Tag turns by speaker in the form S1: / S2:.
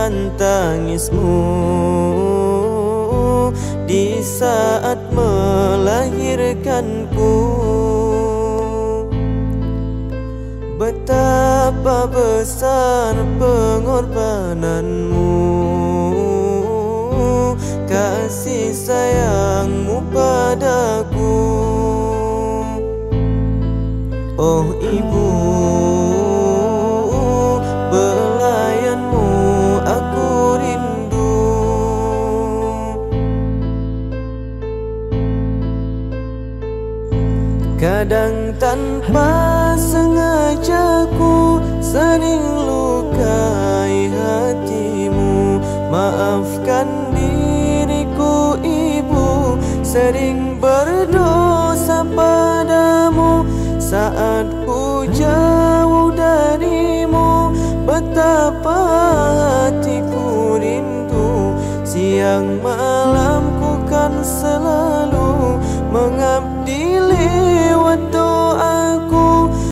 S1: menahan tangismu di saat melahirkanku. Betapa besar pengorbananmu, kasih sayangmu padaku. Oh ibu, belayanmu aku rindu. Kadang tanpa sengaja ku sering lukai hatimu. Maafkan diriku ibu, sering berdosa padamu. Saat ku jauh darimu, betapa hatiku rindu. Siang malam